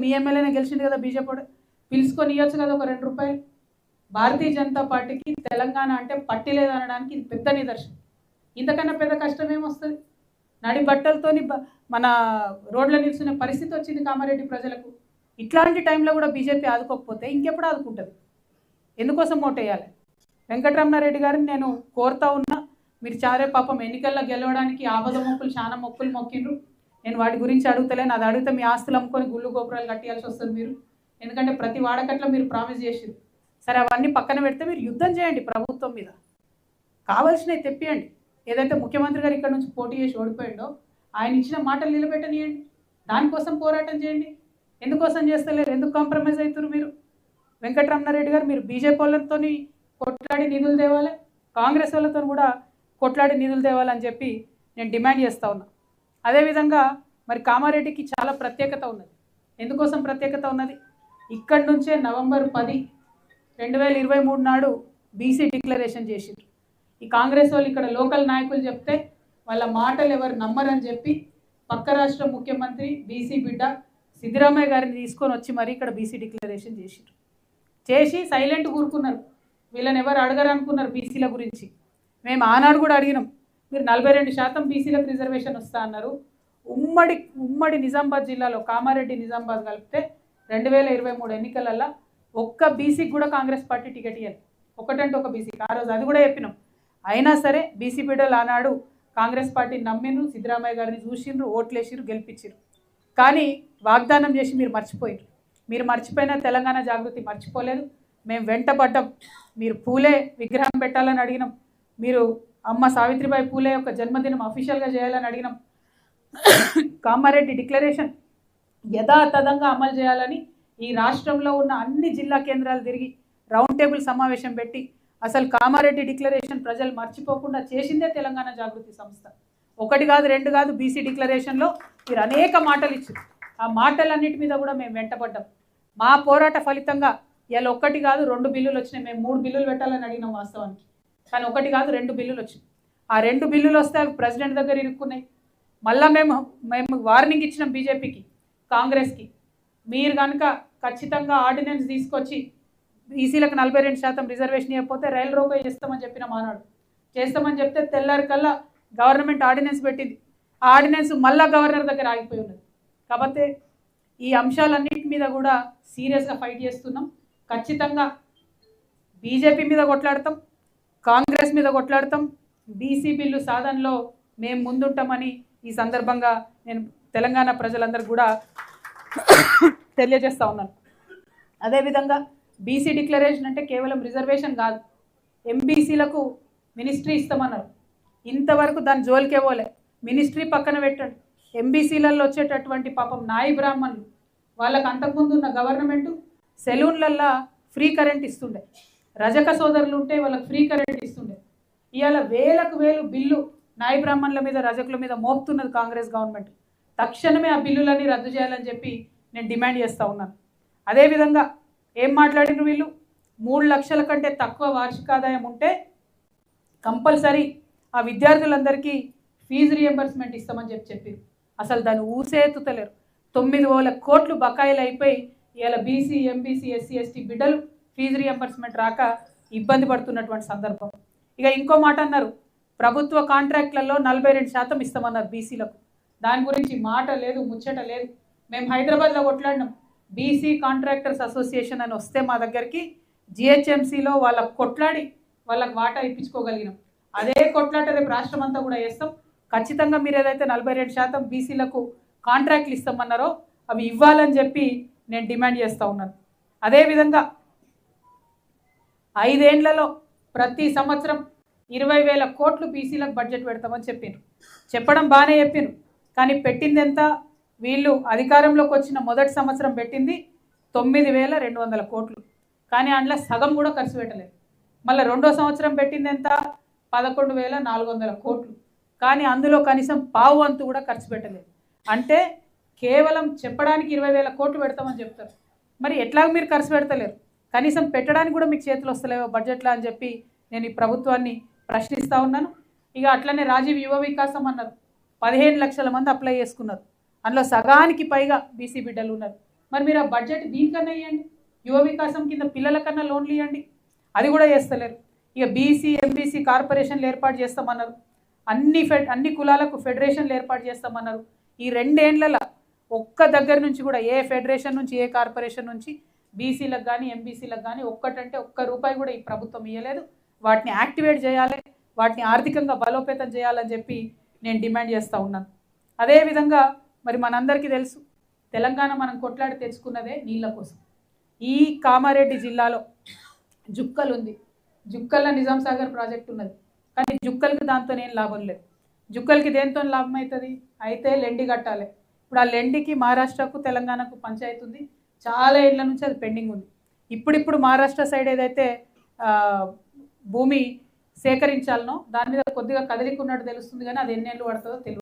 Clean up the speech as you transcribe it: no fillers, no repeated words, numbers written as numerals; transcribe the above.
మీ ఎమ్మెల్యేనే గెలిచింది కదా బీజేపీ, పిలుచుకొని ఇవ్వచ్చు కదా ఒక 2 రూపాయలు. భారతీయ జనతా పార్టీకి తెలంగాణ అంటే పట్టి లేదనడానికి ఇది పెద్ద నిదర్శనం. ఇంతకన్నా పెద్ద కష్టం ఏమొస్తుంది? నడి బట్టలతోని మన రోడ్ల నిల్చునే పరిస్థితి వచ్చింది కామారెడ్డి ప్రజలకు. ఇట్లాంటి టైంలో కూడా బీజేపీ ఆదుకోకపోతే ఇంకెప్పుడు ఆదుకుంటుంది? ఎందుకోసం ఓటేయాలి? వెంకటరమణారెడ్డి గారిని నేను కోరుతా ఉన్నా, మీరు చారే పాపం ఎన్నికల్లో గెలవడానికి ఆపద మొక్కులు చాలా మొక్కులు మొక్కిండ్రు. నేను వాటి గురించి అడుగుతలేను. అది అడిగితే మీ ఆస్తులు అమ్ముకొని గుళ్ళు గోపురాలు కట్టియాల్సి వస్తుంది మీరు. ఎందుకంటే ప్రతి వాడకట్లో మీరు ప్రామిస్ చేసిరు. సరే, అవన్నీ పక్కన పెడితే మీరు యుద్ధం చేయండి ప్రభుత్వం మీద, కావాల్సినవి తెప్పియండి. ఏదైతే ముఖ్యమంత్రి గారు ఇక్కడ నుంచి పోటీ చేసి ఓడిపోయిండో ఆయన ఇచ్చిన మాటలు నిలబెట్టనియండి, దానికోసం పోరాటం చేయండి. ఎందుకోసం చేస్తలేరు? ఎందుకు కాంప్రమైజ్ అవుతారు మీరు? వెంకటరమణారెడ్డి గారు, మీరు బీజేపీ వాళ్ళతో కొట్లాడి నిధులు తేవాలి, కాంగ్రెస్ వాళ్ళతో కూడా కొట్లాడి నిధులు తేవాలని చెప్పి నేను డిమాండ్ చేస్తూ ఉన్నా. అదేవిధంగా మరి కామారెడ్డికి చాలా ప్రత్యేకత ఉన్నది. ఎందుకోసం ప్రత్యేకత ఉన్నది? ఇక్కడి నుంచే నవంబర్ 10, 2023 నాడు బీసీ డిక్లరేషన్ చేసిండ్రు. ఈ కాంగ్రెస్ వాళ్ళు ఇక్కడ లోకల్ నాయకులు చెప్తే వాళ్ళ మాటలు ఎవరు నమ్మరని చెప్పి పక్క రాష్ట్ర ముఖ్యమంత్రి బీసీ బిడ్డ సిద్ధరామయ్య గారిని తీసుకొని వచ్చి మరి ఇక్కడ బీసీ డిక్లరేషన్ చేసిండ్రు. చేసి సైలెంట్ కూరుకున్నారు. వీళ్ళని ఎవరు అడగరు అనుకున్నారు బీసీల గురించి. మేము ఆనాడు కూడా అడిగినాం, మీరు 42% బీసీలకు రిజర్వేషన్ వస్తా అన్నారు. ఉమ్మడి నిజామాబాద్ జిల్లాలో కామారెడ్డి నిజామాబాద్ కలిపితే 2023 ఎన్నికలలో ఒక్క బీసీకి కూడా కాంగ్రెస్ పార్టీ టికెట్ ఇవ్వాలి. ఒకటంటే ఒక బీసీకి. ఆ రోజు అది కూడా చెప్పినాం. అయినా సరే బీసీ బిడ్డలు ఆనాడు కాంగ్రెస్ పార్టీని నమ్మిండ్రు, సిద్ధరామయ్య గారిని చూసిండ్రు, ఓట్లేసిరు, గెలిపించారు. కానీ వాగ్దానం చేసి మీరు మర్చిపోయారు. మీరు మర్చిపోయిన తెలంగాణ జాగృతి మర్చిపోలేదు. మేము వెంటబడ్డాం. మీరు పూలే విగ్రహం పెట్టాలని అడిగినాం. మీరు అమ్మ సావిత్రిబాయి పూలే యొక్క జన్మదినం అఫీషియల్గా చేయాలని అడిగినాం. కామారెడ్డి డిక్లరేషన్ యథాతథంగా అమలు చేయాలని ఈ రాష్ట్రంలో ఉన్న అన్ని జిల్లా కేంద్రాలు తిరిగి రౌండ్ టేబుల్ సమావేశం పెట్టి అసలు కామారెడ్డి డిక్లరేషన్ ప్రజలు మర్చిపోకుండా చేసిందే తెలంగాణ జాగృతి సంస్థ. 1 కాదు 2 కాదు, బీసీ డిక్లరేషన్లో మీరు అనేక మాటలు ఇచ్చారు. ఆ మాటలన్నిటి మీద కూడా మేము వెంటబడ్డాం. మా పోరాట ఫలితంగా ఇలా 1 కాదు 2 బిల్లులు వచ్చినాయి. మేము 3 బిల్లులు పెట్టాలని అడిగినాం వాస్తవానికి. కానీ 1 కాదు 2 బిల్లులు వచ్చినాయి. ఆ 2 బిల్లులు వస్తే అవి ప్రెసిడెంట్ దగ్గర ఇరుక్కున్నాయి. మళ్ళీ మేము వార్నింగ్ ఇచ్చినాం బీజేపీకి, కాంగ్రెస్కి, మీరు కనుక ఖచ్చితంగా ఆర్డినెన్స్ తీసుకొచ్చి బీసీలకు 42% రిజర్వేషన్ ఇవ్వకపోతే రైలు రోకో చేస్తామని చెప్పిన మానాడు. చేస్తామని చెప్తే తెల్లారి కల్లా గవర్నమెంట్ ఆర్డినెన్స్ పెట్టింది. ఆ ఆర్డినెన్స్ మళ్ళా గవర్నర్ దగ్గర ఆగిపోయి ఉన్నది. కాబట్టి ఈ అంశాలన్నిటి మీద కూడా సీరియస్గా ఫైట్ చేస్తున్నాం. ఖచ్చితంగా బీజేపీ మీద కొట్లాడతాం, కాంగ్రెస్ మీద కొట్లాడతాం. బీసీ బిల్లు సాధనలో మేము ముందుంటామని ఈ సందర్భంగా నేను తెలంగాణ ప్రజలందరూ కూడా తెలియజేస్తూ ఉన్నాను. అదేవిధంగా బీసీ డిక్లరేషన్ అంటే కేవలం రిజర్వేషన్ కాదు, ఎంబీసీలకు మినిస్ట్రీ ఇస్తామన్నారు. ఇంతవరకు దాని జోలికే పోలే. మినిస్ట్రీ పక్కన పెట్టండి, ఎంబీసీలలో వచ్చేటటువంటి పాపం నాయి బ్రాహ్మణులు, వాళ్ళకు అంతకుముందు ఉన్న గవర్నమెంటు సెలూన్లల్లో ఫ్రీ కరెంట్ ఇస్తుండే, రజక సోదరులు ఉంటే వాళ్ళకి ఫ్రీ కరెంట్ ఇస్తుండే. ఇవాళ వేలకు వేలు బిల్లు నాయి బ్రాహ్మణుల మీద, రజకుల మీద మోపుతున్నది కాంగ్రెస్ గవర్నమెంట్. తక్షణమే ఆ బిల్లులన్నీ రద్దు చేయాలని చెప్పి నేను డిమాండ్ చేస్తూ ఉన్నాను. అదేవిధంగా ఏం మాట్లాడిన వీళ్ళు, 3 లక్షల కంటే తక్కువ వార్షిక ఆదాయం ఉంటే కంపల్సరీ ఆ విద్యార్థులందరికీ ఫీజు రియంబర్స్మెంట్ ఇస్తామని చెప్పి అసలు దాన్ని ఊసేతుతలేరు. 9,000 కోట్లు బకాయిలు అయిపోయి ఇవాళ బీసీ, ఎంబీసీ, ఎస్సీ, ఎస్టీ బిడ్డలు ఫీజు రియంబర్స్మెంట్ రాక ఇబ్బంది పడుతున్నటువంటి సందర్భం. ఇక ఇంకో మాట అన్నారు, ప్రభుత్వ కాంట్రాక్ట్లలో 42% ఇస్తామన్నారు బీసీలకు. దాని గురించి మాట లేదు, ముచ్చట లేదు. మేము హైదరాబాద్లో కొట్లాడినాం. బీసీ కాంట్రాక్టర్స్ అసోసియేషన్ అని వస్తే మా దగ్గరికి జిహెచ్ఎంసీలో వాళ్ళకు కొట్లాడి వాళ్ళకు వాటా ఇప్పించుకోగలిగినాం. అదే కొట్లాట రేపు రాష్ట్రం అంతా కూడా వేస్తాం. ఖచ్చితంగా మీరు ఏదైతే 42% బీసీలకు కాంట్రాక్ట్లు ఇస్తామన్నారో అవి ఇవ్వాలని చెప్పి నేను డిమాండ్ చేస్తూ ఉన్నాను. అదేవిధంగా 5 ఏళ్లలో ప్రతి సంవత్సరం 20,000 కోట్లు బీసీలకు బడ్జెట్ పెడతామని చెప్పడం బాగానే చెప్పారు. కానీ పెట్టింది ఎంత? వీళ్ళు అధికారంలోకి వచ్చిన మొదటి సంవత్సరం పెట్టింది 9,200 కోట్లు. కానీ అందులో సగం కూడా ఖర్చు పెట్టలేదు. మళ్ళీ రెండో సంవత్సరం పెట్టింది ఎంత? 11,400 కోట్లు. కానీ అందులో కనీసం పావు వంతు కూడా ఖర్చు పెట్టలేదు. అంటే కేవలం చెప్పడానికి 20,000 కోట్లు పెడతామని చెప్తారు. మరి ఎట్లా మీరు ఖర్చు పెడతలేరు? కనీసం పెట్టడానికి కూడా మీకు చేతులు వస్తలేవో బడ్జెట్లో అని చెప్పి నేను ఈ ప్రభుత్వాన్ని ప్రశ్నిస్తూ ఉన్నాను. ఇక అట్లనే రాజీవ్ యువ వికాసం అన్నారు, 15 లక్షల మంది అప్లై చేసుకున్నారు. అందులో సగానికి పైగా బీసీ బిడ్డలు ఉన్నారు. మరి మీరు ఆ బడ్జెట్ దీనికన్నా ఇవ్వండి, యువ వికాసం కింద పిల్లల కన్నా లోన్లు ఇవ్వండి, అది కూడా చేస్తలేరు. ఇక బీసీ ఎంబీసీ కార్పొరేషన్లు ఏర్పాటు చేస్తామన్నారు, అన్ని కులాలకు ఫెడరేషన్లు ఏర్పాటు చేస్తామన్నారు. ఈ 2 ఏళ్లలో ఒక్క దగ్గర నుంచి కూడా ఏ ఫెడరేషన్ నుంచి ఏ కార్పొరేషన్ నుంచి బీసీలకు కానీ ఎంబీసీలకు కానీ ఒక్కటంటే ఒక్క రూపాయి కూడా ఈ ప్రభుత్వం ఇవ్వలేదు. వాటిని యాక్టివేట్ చేయాలి, వాటిని ఆర్థికంగా బలోపేతం చేయాలని చెప్పి నేను డిమాండ్ చేస్తూ ఉన్నాను. అదేవిధంగా మరి మనందరికీ తెలుసు, తెలంగాణ మనం కొట్లాడి తెచ్చుకున్నదే నీళ్ళ కోసం. ఈ కామారెడ్డి జిల్లాలో జుక్కలు ఉంది, జుక్కల్లో నిజాం సాగర్ ప్రాజెక్ట్ ఉన్నది, కానీ జుక్కలకి దాంతో ఏం లాభం లేదు. జుక్కలకి దేంతో లాభం అవుతుంది? అయితే లెండి కట్టాలి. ఇప్పుడు ఆ లెండికి మహారాష్ట్రకు తెలంగాణకు పంచాయతీ ఉంది, చాలా ఏళ్ళ నుంచి అది పెండింగ్ ఉంది. ఇప్పుడిప్పుడు మహారాష్ట్ర సైడ్ ఏదైతే భూమి సేకరించాలనో దాని మీద కొద్దిగా కదలికున్నట్టు తెలుస్తుంది, కానీ అది ఎన్నేళ్ళు పడుతుందో తెలియదు.